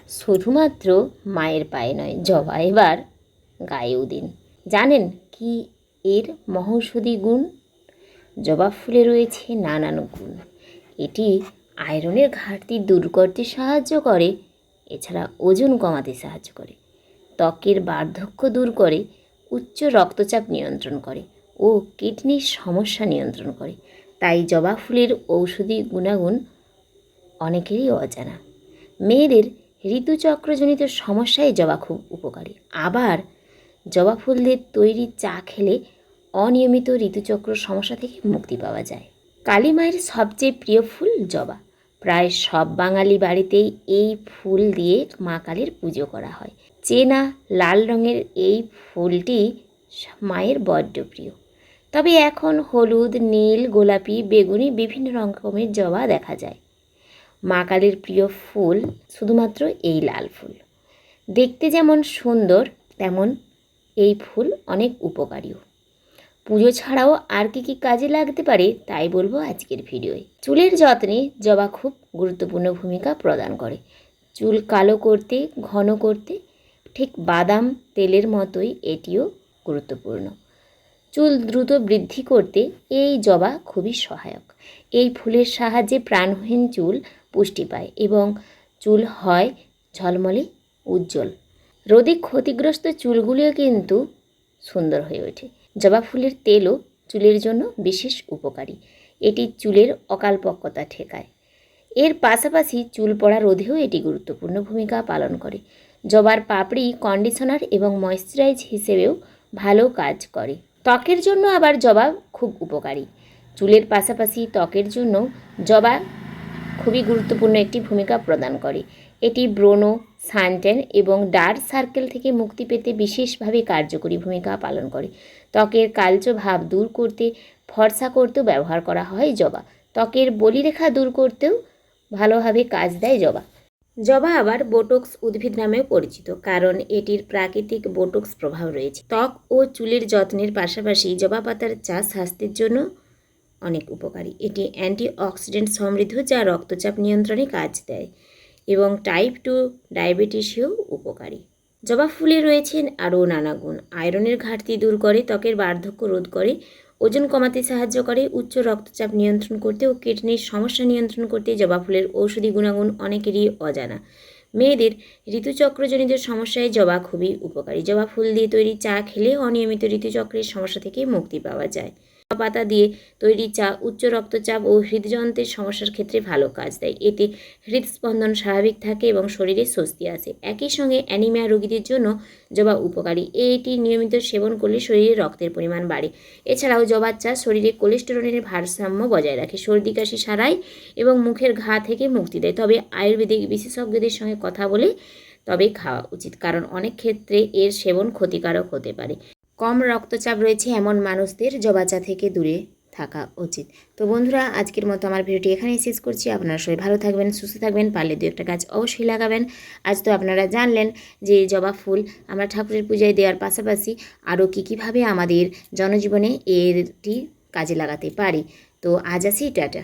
শুধুমাত্র মায়ের পায়ে নয়, জবা এবার গায়েও দিন। জানেন কি এর মহৌষধি গুণ? জবা ফুলে রয়েছে নানান গুণ। এটি আয়রনের ঘাটতি দূর করতে সাহায্য করে, এছাড়া ওজন কমাতে সাহায্য করে, ত্বকের বার্ধক্য দূর করে, উচ্চ রক্তচাপ নিয়ন্ত্রণ করে ও কিডনির সমস্যা নিয়ন্ত্রণ করে। তাই জবা ফুলের ঔষধি গুণাগুণ অনেকেরই অজানা। মেয়েদের ঋতুচক্রজনিত সমস্যায় জবা খুব উপকারী। আবার জবা ফুল দিয়ে তৈরি চা খেলে অনিয়মিত ঋতুচক্র সমস্যা থেকে মুক্তি পাওয়া যায়। কালী মায়ের সবচেয়ে প্রিয় ফুল জবা। প্রায় সব বাঙালি বাড়িতেই এই ফুল দিয়ে মা কালীর পুজো করা হয়। চেনা লাল রঙের এই ফুলটি মায়ের বড্ড প্রিয়। তবে এখন হলুদ, নীল, গোলাপি, বেগুনি বিভিন্ন রকমের জবা দেখা যায়। মা কালীর প্রিয় ফুল শুধুমাত্র এই লাল ফুল। দেখতে যেমন সুন্দর তেমন এই ফুল অনেক উপকারীও। পুজো ছাড়াও আর কি কাজে লাগতে পারে তাই বলবো আজকের ভিডিওয়। চুলের যত্নে জবা খুব গুরুত্বপূর্ণ ভূমিকা প্রদান করে। চুল কালো করতে, ঘন করতে ঠিক বাদাম তেলের মতোই এটিও গুরুত্বপূর্ণ। চুল দ্রুত বৃদ্ধি করতে এই জবা খুবই সহায়ক। এই ফুলের সাহায্যে প্রাণহীন চুল পুষ্টি পায় এবং চুল হয় ঝলমলে উজ্জ্বল। রোদে ক্ষতিগ্রস্ত চুলগুলিও কিন্তু সুন্দর হয়ে ওঠে। জবা ফুলের তেলও চুলের জন্য বিশেষ উপকারী। এটি চুলের অকালপক্কতা ঠেকায়। এর পাশাপাশি চুল পড়া রোধেও এটি গুরুত্বপূর্ণ ভূমিকা পালন করে। জবার পাপড়ি কন্ডিশনার এবং ময়েশ্চারাইজ হিসেবেও ভালো কাজ করে। ত্বকের জন্য আবার জবা খুব উপকারী। চুলের পাশাপাশি ত্বকের জন্য জবা খুবই গুরুত্বপূর্ণ একটি ভূমিকা প্রদান করে। এটি ব্রণ, সানট্যান এবং ডার্ক সার্কেল থেকে মুক্তি পেতে বিশেষভাবে কার্যকরী ভূমিকা পালন করে। ত্বকের কালচে ভাব দূর করতে, ফর্সা করতেও ব্যবহার করা হয় জবা। ত্বকের বলিরেখা দূর করতেও ভালোভাবে কাজ দেয় জবা। জবা আবার বোটক্স উদ্ভিদ নামেও পরিচিত, কারণ এটির প্রাকৃতিক বোটক্স প্রভাব রয়েছে। ত্বক ও চুলের যত্নের পাশাপাশি জবা পাতার চা স্বাস্থ্যের জন্য অনেক উপকারী। এটি অ্যান্টিঅক্সিডেন্ট সমৃদ্ধ, যা রক্তচাপ নিয়ন্ত্রণে কাজ দেয় এবং টাইপ 2 ডায়াবেটিসেও উপকারী। জবা ফুলে রয়েছেন আরও নানা গুণ। আয়রনের ঘাটতি দূর করে, ত্বকের বার্ধক্য রোধ করে, ওজন কমাতে সাহায্য করে, উচ্চ রক্তচাপ নিয়ন্ত্রণ করতে ও কিডনির সমস্যা নিয়ন্ত্রণ করতে জবা ফুলের ঔষধি গুণাগুণ অনেকেরই অজানা। মেয়েদের ঋতুচক্রজনিত সমস্যায় জবা খুবই উপকারী। জবা ফুল দিয়ে তৈরি চা খেলে অনিয়মিত ঋতুচক্রের সমস্যা থেকে মুক্তি পাওয়া যায়। জবা পাতা দিয়ে তৈরি চা উচ্চ রক্তচাপ ও হৃদযন্ত্রের সমস্যার ক্ষেত্রে ভালো কাজ দেয়। এতে হৃদস্পন্দন স্বাভাবিক থাকে এবং শরীরে স্বস্তি আসে। একই সঙ্গে অ্যানিমিয়া রোগীদের জন্য জবা উপকারী। এটি নিয়মিত সেবন করলে শরীরে রক্তের পরিমাণ বাড়ে। এছাড়াও জবার চা শরীরে কোলেস্টেরলের ভারসাম্য বজায় রাখে, সর্দি কাশি সারায় এবং মুখের ঘা থেকে মুক্তি দেয়। তবে আয়ুর্বেদিক বিশেষজ্ঞদের সঙ্গে কথা বলে তবে খাওয়া উচিত, কারণ অনেক ক্ষেত্রে এর সেবন ক্ষতিকারক হতে পারে। কম রক্তচাপ রয়েছে এমন মানুষদের জবা চা থেকে দূরে থাকা উচিত। তো বন্ধুরা, আজকের মতো আমার ভিডিওটি এখানেই শেষ করছি। আপনারা সবাই ভালো থাকবেন, সুস্থ থাকবেন। পারলে 2-1টা গাছ অবশ্যই লাগাবেন। আজ তো আপনারা জানলেন যে জবা ফুল আমরা ঠাকুরের পূজায় দেওয়ার পাশাপাশি আরও কীভাবে আমাদের জনজীবনে এরটি কাজে লাগাতে পারি। তো আজ আসি, টাটা।